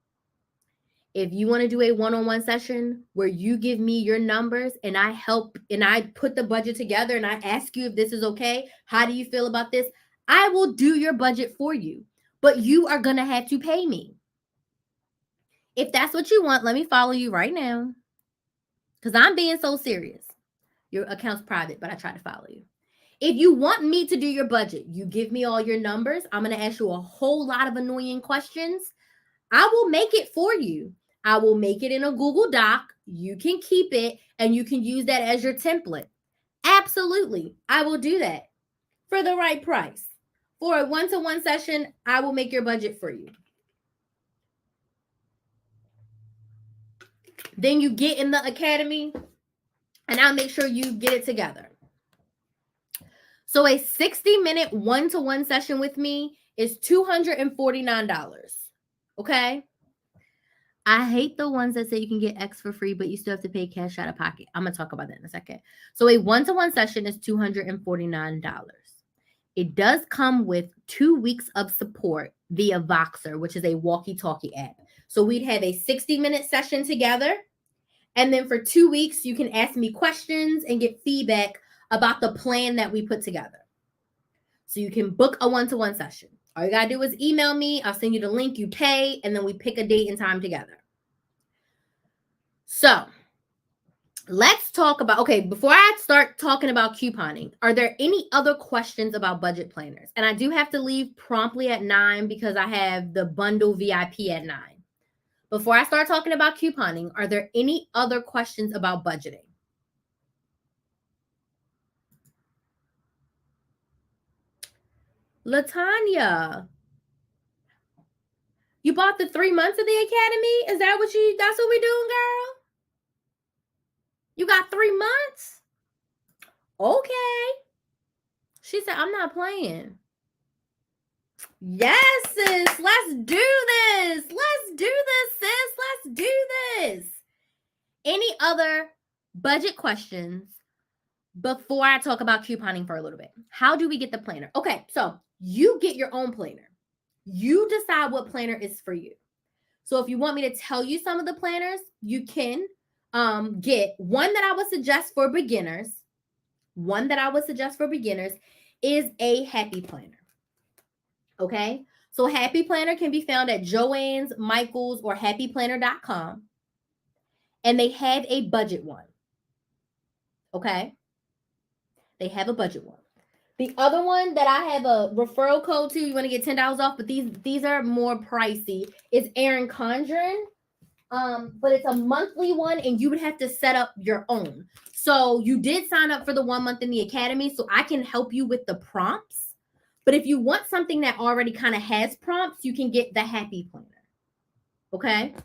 Speaker 1: If you want to do a one-on-one session where you give me your numbers and I help and I put the budget together and I ask you if this is okay, how do you feel about this? I will do your budget for you, but you are going to have to pay me. If that's what you want, let me follow you right now because I'm being so serious. Your account's private, but I try to follow you. If you want me to do your budget, you give me all your numbers. I'm going to ask you a whole lot of annoying questions. I will make it for you. I will make it in a Google Doc. You can keep it and you can use that as your template. Absolutely. I will do that for the right price. For a one-to-one session, I will make your budget for you. Then you get in the academy and I'll make sure you get it together. So a 60-minute one-to-one session with me is $249. Okay? I hate the ones that say you can get X for free, but you still have to pay cash out of pocket. I'm going to talk about that in a second. So a one-to-one session is $249. It does come with 2 weeks of support via Voxer, which is a walkie-talkie app. So we'd have a 60-minute session together. And then for 2 weeks, you can ask me questions and get feedback about the plan that we put together. So you can book a one-to-one session. All you got to do is email me. I'll send you the link. You pay, and then we pick a date and time together. So let's talk about, okay, before I start talking about couponing, are there any other questions about budget planners? And I do have to leave promptly at 9 because I have the bundle VIP at 9. Before I start talking about couponing, are there any other questions about budgeting? Latanya, you bought the 3 months of the academy? Is that that's what we doing, girl? You got 3 months? Okay. She said, I'm not playing. Yes, sis. Let's do this. Let's do this, sis. Let's do this. Any other budget questions before I talk about couponing for a little bit? How do we get the planner? Okay, so you get your own planner. You decide what planner is for you. So if you want me to tell you some of the planners, you can get one that I would suggest for beginners. One that I would suggest for beginners is a happy planner. Okay, so happy planner can be found at Joann's, Michael's, or happyplanner.com. And they have a budget one. Okay, they have a budget one. The other one that I have a referral code to, you want to get $10 off, but these are more pricey, is Erin Condren. But it's a monthly one and you would have to set up your own. So you did sign up for the 1 month in the academy, so I can help you with the prompts. But if you want something that already kind of has prompts, you can get the happy planner. Okay.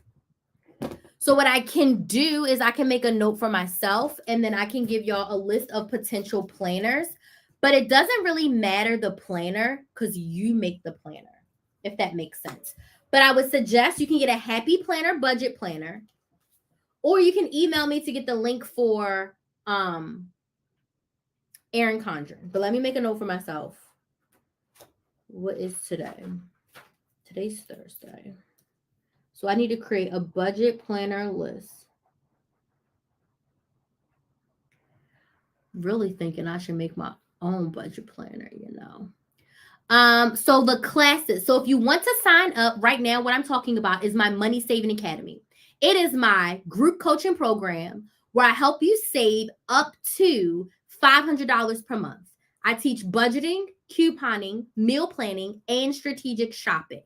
Speaker 1: So what I can do is I can make a note for myself and then I can give y'all a list of potential planners. But it doesn't really matter the planner because you make the planner, if that makes sense. But I would suggest you can get a happy planner, budget planner, or you can email me to get the link for Erin Condren. But let me make a note for myself. What is today? Today's Thursday. So I need to create a budget planner list. Really thinking I should make my own budget planner, you know. So the classes. So if you want to sign up right now, what I'm talking about is my Money Saving Academy. It is my group coaching program where I help you save up to $500 per month. I teach budgeting, couponing, meal planning, and strategic shopping.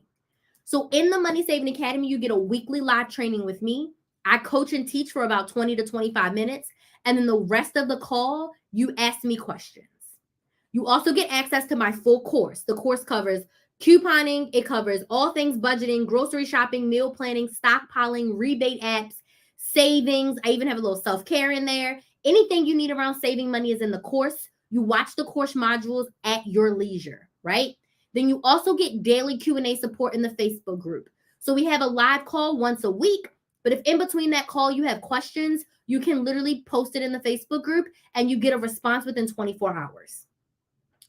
Speaker 1: So in the Money Saving Academy, you get a weekly live training with me. I coach and teach for about 20 to 25 minutes. And then the rest of the call, you ask me questions. You also get access to my full course. The course covers couponing, it covers all things budgeting, grocery shopping, meal planning, stockpiling, rebate apps, savings. I even have a little self care in there. Anything you need around saving money is in the course. You watch the course modules at your leisure, right? Then you also get daily Q&A support in the Facebook group. So we have a live call once a week, but if in between that call you have questions, you can literally post it in the Facebook group and you get a response within 24 hours.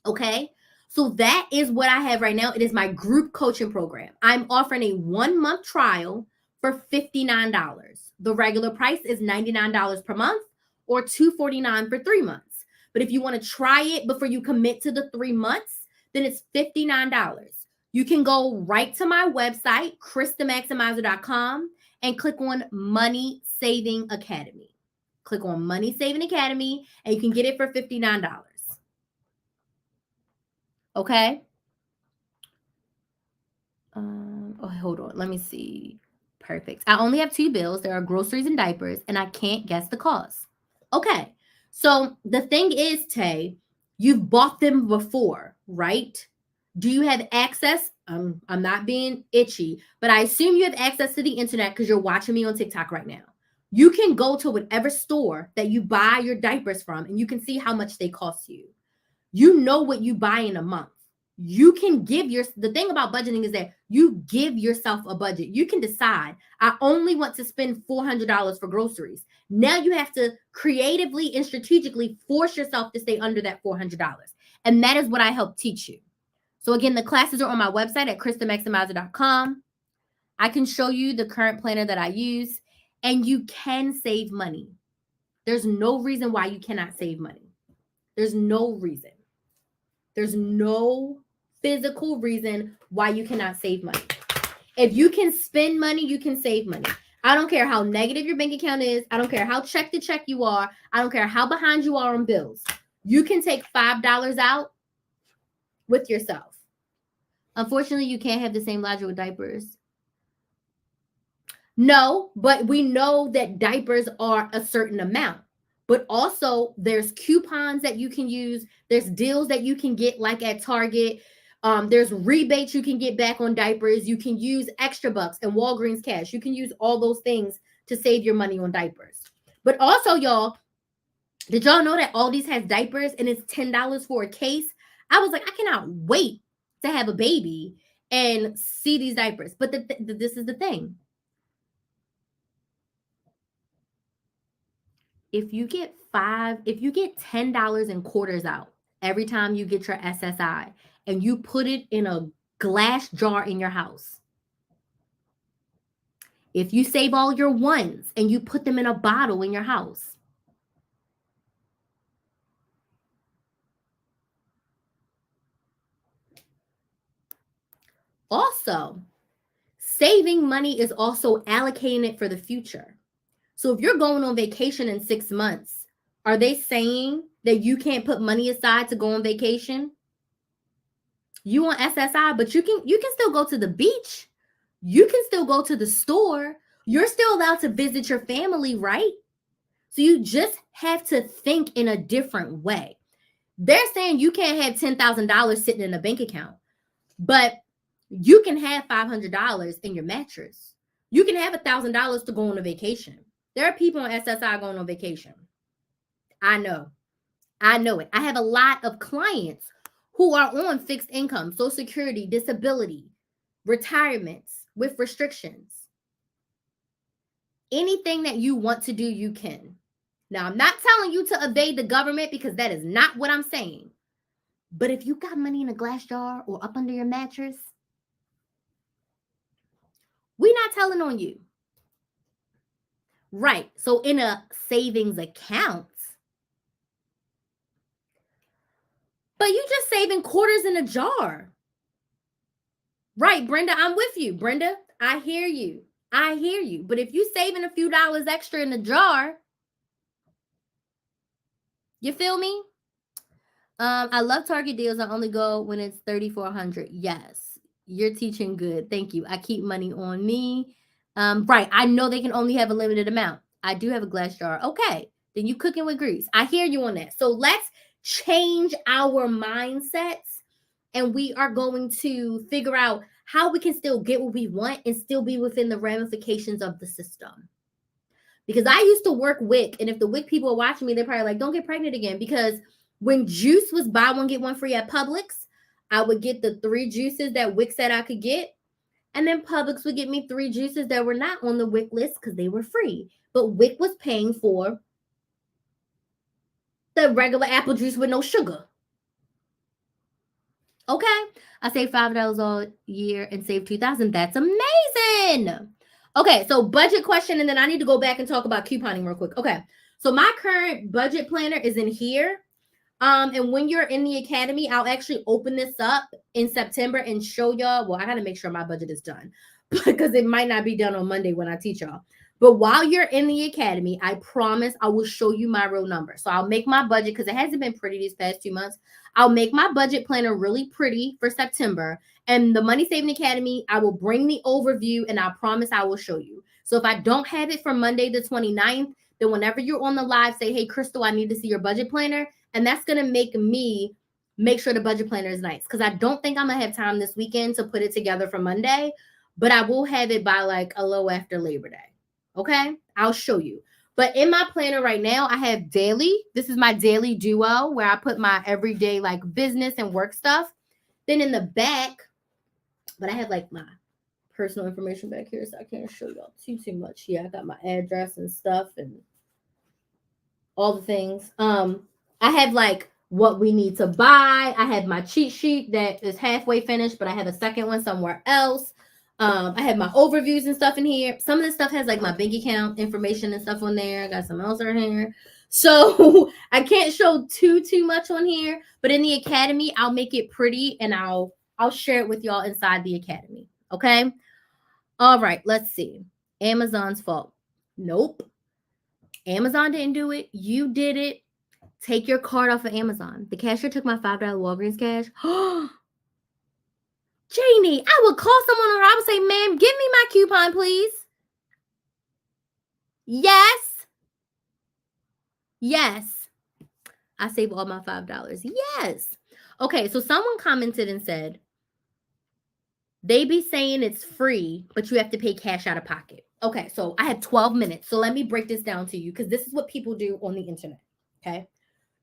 Speaker 1: Okay. So that is what I have right now. It is my group coaching program. I'm offering a 1 month trial for $59. The regular price is $99 per month or $249 for 3 months. But if you want to try it before you commit to the 3 months, then it's $59. You can go right to my website, krysthemaximizer.com, and click on Money Saving Academy. Click on Money Saving Academy, and you can get it for $59. Okay. Hold on. Let me see. Perfect. I only have 2 bills. There are groceries and diapers, and I can't guess the cost. Okay. So the thing is, Tay, you've bought them before, right? Do you have access? I'm not being itchy, but I assume you have access to the internet because you're watching me on TikTok right now. You can go to whatever store that you buy your diapers from, and you can see how much they cost you. You know what you buy in a month. You can give the thing about budgeting is that you give yourself a budget. You can decide, I only want to spend $400 for groceries. Now you have to creatively and strategically force yourself to stay under that $400. And that is what I help teach you. So again, the classes are on my website at krysthemaximizer.com. I can show you the current planner that I use, and you can save money. There's no reason why you cannot save money. There's no reason. There's no physical reason why you cannot save money. If you can spend money, you can save money. I don't care how negative your bank account is. I don't care how check to check you are. I don't care how behind you are on bills. You can take $5 out with yourself. Unfortunately, you can't have the same logic with diapers. No, but we know that diapers are a certain amount. But also there's coupons that you can use. There's deals that you can get like at Target. There's rebates you can get back on diapers. You can use extra bucks and Walgreens cash. You can use all those things to save your money on diapers. But also, y'all, did y'all know that Aldi's has diapers and it's $10 for a case? I was like, I cannot wait to have a baby and see these diapers. But this is the thing. If you get $10 in quarters out every time you get your SSI and you put it in a glass jar in your house, if you save all your ones and you put them in a bottle in your house, also, saving money is also allocating it for the future. So if you're going on vacation in 6 months, are they saying that you can't put money aside to go on vacation? You want SSI, but you can still go to the beach. You can still go to the store. You're still allowed to visit your family, right? So you just have to think in a different way. They're saying you can't have $10,000 sitting in a bank account, but you can have $500 in your mattress. You can have $1,000 to go on a vacation. There are people on SSI going on vacation. I know it. I have a lot of clients who are on fixed income, Social Security, disability, retirements with restrictions. Anything that you want to do, you can. Now, I'm not telling you to evade the government because that is not what I'm saying. But if you got money in a glass jar or up under your mattress, we're not telling on you. Right. So in a savings account, but you just saving quarters in a jar. Right, Brenda, I'm with you. Brenda, I hear you. But if you saving a few dollars extra in the jar, you feel me? I love Target deals. I only go when it's $3,400. Yes, you're teaching good. Thank you. I keep money on me. Right. I know they can only have a limited amount. I do have a glass jar. Okay. Then you cooking with grease. I hear you on that. So let's change our mindsets and we are going to figure out how we can still get what we want and still be within the ramifications of the system. Because I used to work WIC, and if the WIC people are watching me, they're probably like, don't get pregnant again. Because when juice was buy one, get one free at Publix, I would get the 3 juices that WIC said I could get. And then Publix would get me 3 juices that were not on the WIC list because they were free. But WIC was paying for the regular apple juice with no sugar. Okay. I saved $5 all year and saved $2,000. That's amazing. Okay, so budget question, and then I need to go back and talk about couponing real quick. Okay, so my current budget planner is in here. And when you're in the academy, I'll actually open this up in September and show y'all. Well, I gotta make sure my budget is done because it might not be done on Monday when I teach y'all. But while you're in the academy, I promise I will show you my real number. So I'll make my budget because it hasn't been pretty these past 2 months. I'll make my budget planner really pretty for September. And the Money Saving Academy, I will bring the overview and I promise I will show you. So if I don't have it for Monday the 29th, then whenever you're on the live, say, hey, Crystal, I need to see your budget planner. And that's going to make me make sure the budget planner is nice. Because I don't think I'm going to have time this weekend to put it together for Monday. But I will have it by like a little after Labor Day. Okay? I'll show you. But in my planner right now, I have daily. This is my daily duo where I put my everyday like business and work stuff. Then in the back, but I have like my personal information back here, so I can't show y'all too much. Yeah, I got my address and stuff and all the things. I have like what we need to buy. I have my cheat sheet that is halfway finished, but I have a second one somewhere else. I have my overviews and stuff in here. Some of this stuff has like my bank account information and stuff on there. I got some else right here. So I can't show too much on here, but in the academy, I'll make it pretty and I'll share it with y'all inside the academy. Okay. All right. Let's see. Amazon's fault. Nope. Amazon didn't do it. You did it. Take your card off of Amazon. The cashier took my $5 Walgreens cash. Janie, I would call someone or I would say, ma'am, give me my coupon, please. Yes. Yes. I save all my $5. Yes. Okay, so someone commented and said, they be saying it's free, but you have to pay cash out of pocket. Okay, so I have 12 minutes. So let me break this down to you because this is what people do on the internet. Okay.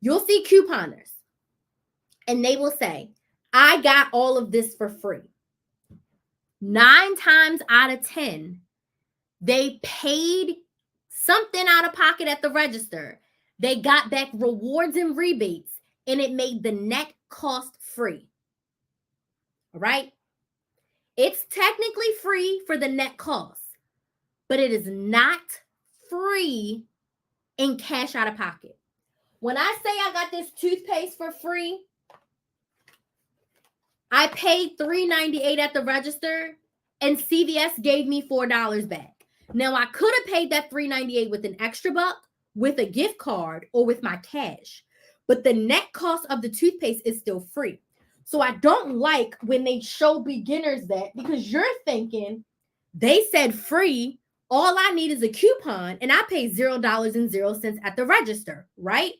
Speaker 1: You'll see couponers and they will say, I got all of this for free. 9 times out of 10, they paid something out of pocket at the register. They got back rewards and rebates, and it made the net cost free. All right? It's technically free for the net cost, but it is not free in cash out of pocket. When I say I got this toothpaste for free, I paid $3.98 at the register, and CVS gave me $4 back. Now, I could have paid that $3.98 with an extra buck, with a gift card, or with my cash. But the net cost of the toothpaste is still free. So I don't like when they show beginners that because you're thinking they said free. All I need is a coupon, and I pay $0.00 at the register, right?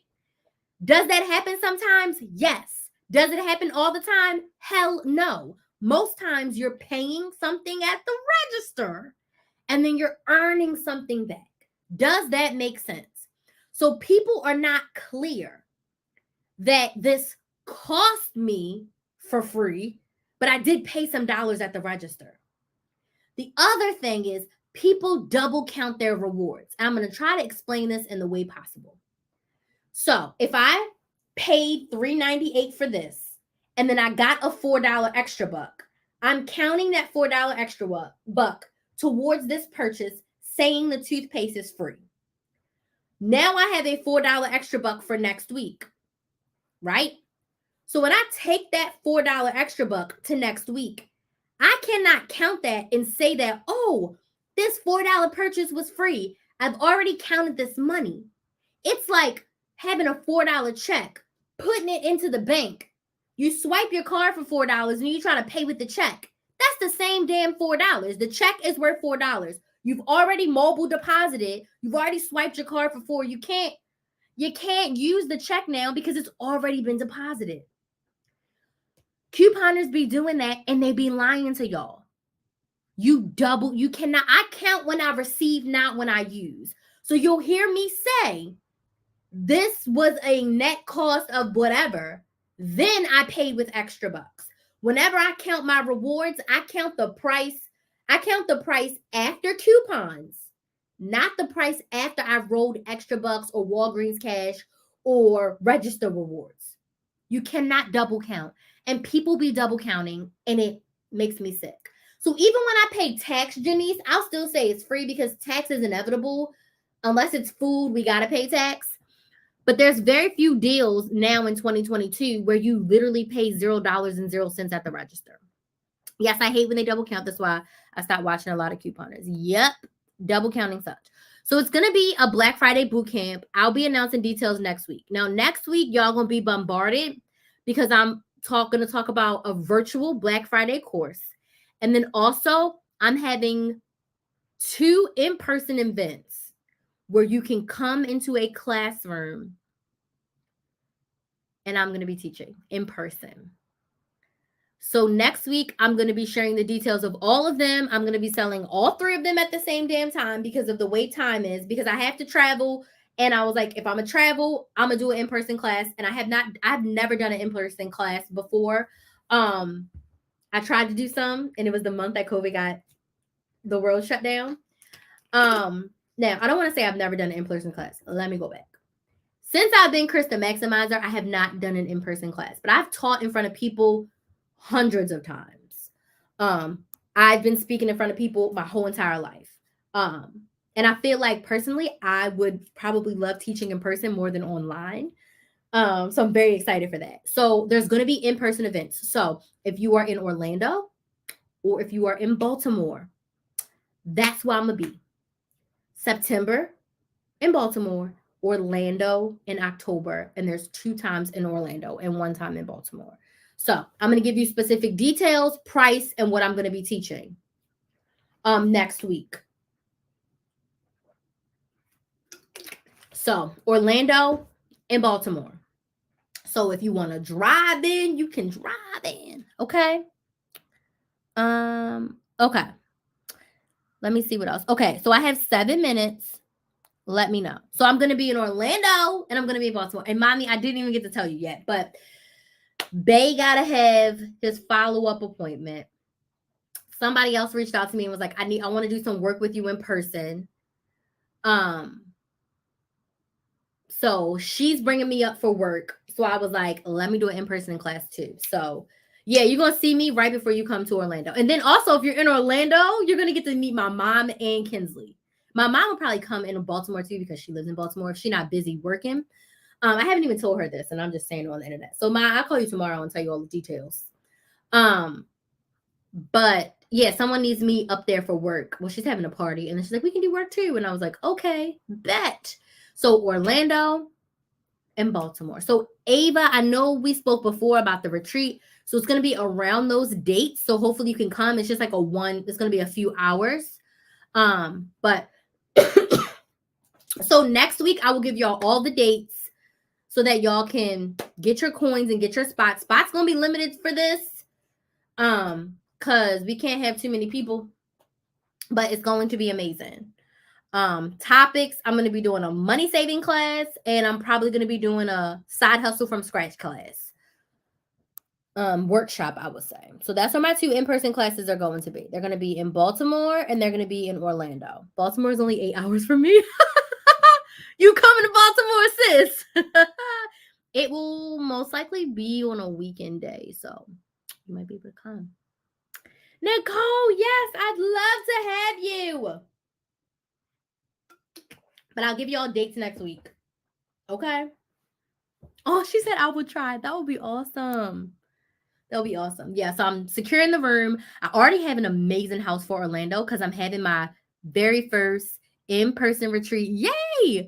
Speaker 1: Does that happen sometimes? Yes. Does it happen all the time? Hell no. Most times you're paying something at the register and then you're earning something back. Does that make sense? So people are not clear that this cost me for free, but I did pay some dollars at the register. The other thing is people double count their rewards. I'm going to try to explain this in the way possible. So if I paid $3.98 for this, and then I got a $4 extra buck, I'm counting that $4 extra buck towards this purchase, saying the toothpaste is free. Now I have a $4 extra buck for next week, right? So when I take that $4 extra buck to next week, I cannot count that and say that, oh, this $4 purchase was free. I've already counted this money. It's like having a $4 check, putting it into the bank. You swipe your card for $4 and you try to pay with the check. That's the same damn $4. The check is worth $4. You've already mobile deposited. You've already swiped your card for 4. You can't use the check now because it's already been deposited. Couponers be doing that and they be lying to y'all. You cannot, I count when I receive, not when I use. So you'll hear me say, this was a net cost of whatever. Then I paid with extra bucks. Whenever I count my rewards, I count the price. I count the price after coupons, not the price after I've rolled extra bucks or Walgreens cash or register rewards. You cannot double count. And people be double counting and it makes me sick. So even when I pay tax, Janice, I'll still say it's free because tax is inevitable. Unless it's food, we got to pay tax. But there's very few deals now in 2022 where you literally pay $0.00 at the register. Yes, I hate when they double count. That's why I stopped watching a lot of couponers. Yep, double counting such. So it's going to be a Black Friday boot camp. I'll be announcing details next week. Now, next week, y'all going to be bombarded because I'm going to talk about a virtual Black Friday course. And then also, I'm having 2 in-person events where you can come into a classroom and I'm going to be teaching in person. So next week, I'm going to be sharing the details of all of them. I'm going to be selling all 3 of them at the same damn time because of the way time is, because I have to travel. And I was like, if I'm going to travel, I'm going to do an in-person class. And I've never done an in-person class before. I tried to do some, and it was the month that COVID got the world shut down. Now, I don't want to say I've never done an in-person class. Let me go back. Since I've been Krys the Maximizer, I have not done an in-person class, but I've taught in front of people hundreds of times. I've been speaking in front of people my whole entire life. And I feel like personally, I would probably love teaching in person more than online. So I'm very excited for that. So there's going to be in-person events. So if you are in Orlando or if you are in Baltimore, that's where I'm going to be. September in Baltimore, Orlando in October, and there's 2 times in Orlando and 1 time in Baltimore. So I'm going to give you specific details, price, and what I'm going to be teaching next week. So Orlando and Baltimore. So if you want to drive in, you can drive in. Okay. Okay. Let me see what else. Okay. So I have 7 minutes. Let me know. So I'm going to be in Orlando and I'm going to be in Baltimore. And mommy, I didn't even get to tell you yet, but Bay got to have his follow-up appointment. Somebody else reached out to me and was like, I want to do some work with you in person. So she's bringing me up for work. So I was like, let me do an in-person class too. So yeah, you're going to see me right before you come to Orlando. And then also, if you're in Orlando, you're going to get to meet my mom and Kinsley. My mom will probably come in Baltimore too because she lives in Baltimore if she's not busy working. I haven't even told her this, and I'm just saying it on the internet. So I'll call you tomorrow and tell you all the details. But yeah, someone needs me up there for work. Well, she's having a party, and then she's like, we can do work too. And I was like, okay, bet. So Orlando and Baltimore. So Ava, I know we spoke before about the retreat. So it's going to be around those dates. So hopefully you can come. It's just like it's going to be a few hours. But so next week, I will give y'all all the dates so that y'all can get your coins and get your spots. Spots going to be limited for this. Because we can't have too many people, but it's going to be amazing. Topics, I'm going to be doing a money saving class, and I'm probably going to be doing a side hustle from scratch class. Workshop, I would say. So that's where my 2 in-person classes are going to be. They're going to be in Baltimore and they're going to be in Orlando. Baltimore is only 8 hours from me. You coming to Baltimore, sis? It will most likely be on a weekend day, so you might be able to come. Nicole, yes, I'd love to have you. But I'll give y'all dates next week. Okay? Oh, she said I would try. That would be awesome. That'll be awesome. Yeah, so I'm securing the room. I already have an amazing house for Orlando because I'm having my very first in-person retreat. Yay!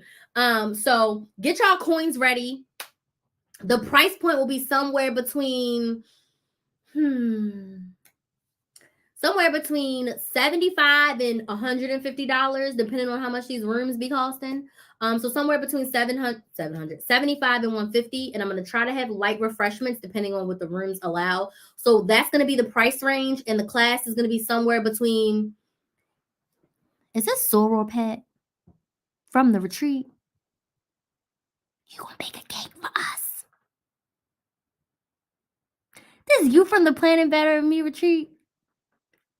Speaker 1: So get y'all coins ready. The price point will be somewhere between somewhere between $75 and $150, depending on how much these rooms be costing. So somewhere between 75 and 150, and I'm gonna try to have light refreshments depending on what the rooms allow. So that's gonna be the price range, and the class is gonna be somewhere between. Is this sorrel pet from the retreat? You gonna bake a cake for us? This is you from the Planet Better and Me retreat.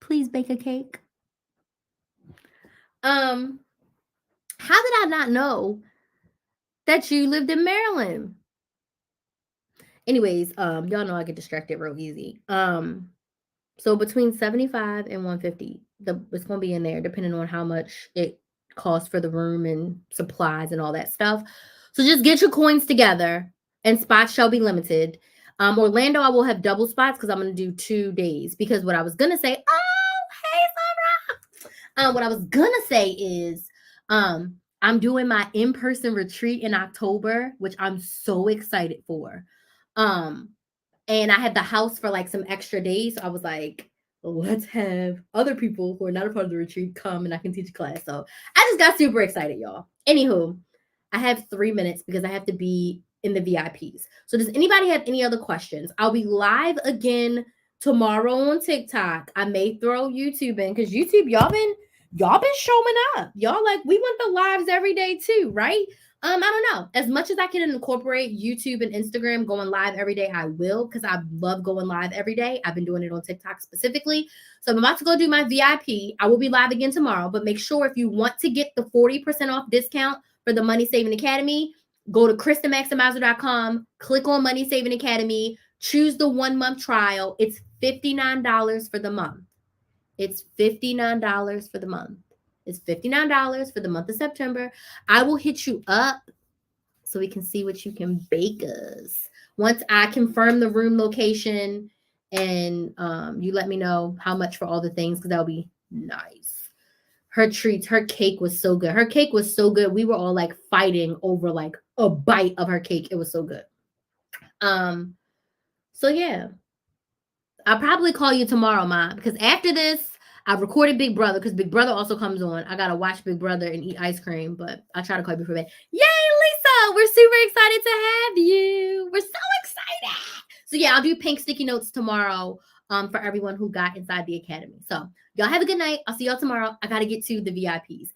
Speaker 1: Please bake a cake. How did I not know that you lived in Maryland? Anyways, y'all know I get distracted real easy. So between 75 and 150, it's gonna be in there, depending on how much it costs for the room and supplies and all that stuff. So just get your coins together, and spots shall be limited. Orlando, I will have double spots because I'm gonna do 2 days. Because what I was gonna say, hey, Sarah. What I was gonna say is, I'm doing my in-person retreat in October, which I'm so excited for. And I had the house for like some extra days. So I was like, let's have other people who are not a part of the retreat come and I can teach a class. So I just got super excited, y'all. Anywho, I have 3 minutes because I have to be in the VIPs. So does anybody have any other questions? I'll be live again tomorrow on TikTok. I may throw YouTube in because YouTube, y'all been showing up. Y'all like, we want the lives every day too, right? I don't know. As much as I can incorporate YouTube and Instagram going live every day, I will, because I love going live every day. I've been doing it on TikTok specifically. So I'm about to go do my VIP. I will be live again tomorrow, but make sure if you want to get the 40% off discount for the Money Saving Academy, go to KrysTheMaximizer.com, click on Money Saving Academy, choose the 1-month trial. It's $59 for the month. It's $59 for the month. It's $59 for the month of September. I will hit you up so we can see what you can bake us. Once I confirm the room location and you let me know how much for all the things, because that'll be nice. Her treats, her cake was so good. Her cake was so good. We were all like fighting over like a bite of her cake. It was so good. So yeah. I'll probably call you tomorrow, Ma, because after this, I recorded Big Brother because Big Brother also comes on. I gotta watch Big Brother and eat ice cream, but I'll try to call you before bed. Yay, Lisa! We're super excited to have you. We're so excited. So yeah, I'll do pink sticky notes tomorrow for everyone who got inside the academy. So y'all have a good night. I'll see y'all tomorrow. I gotta get to the VIPs.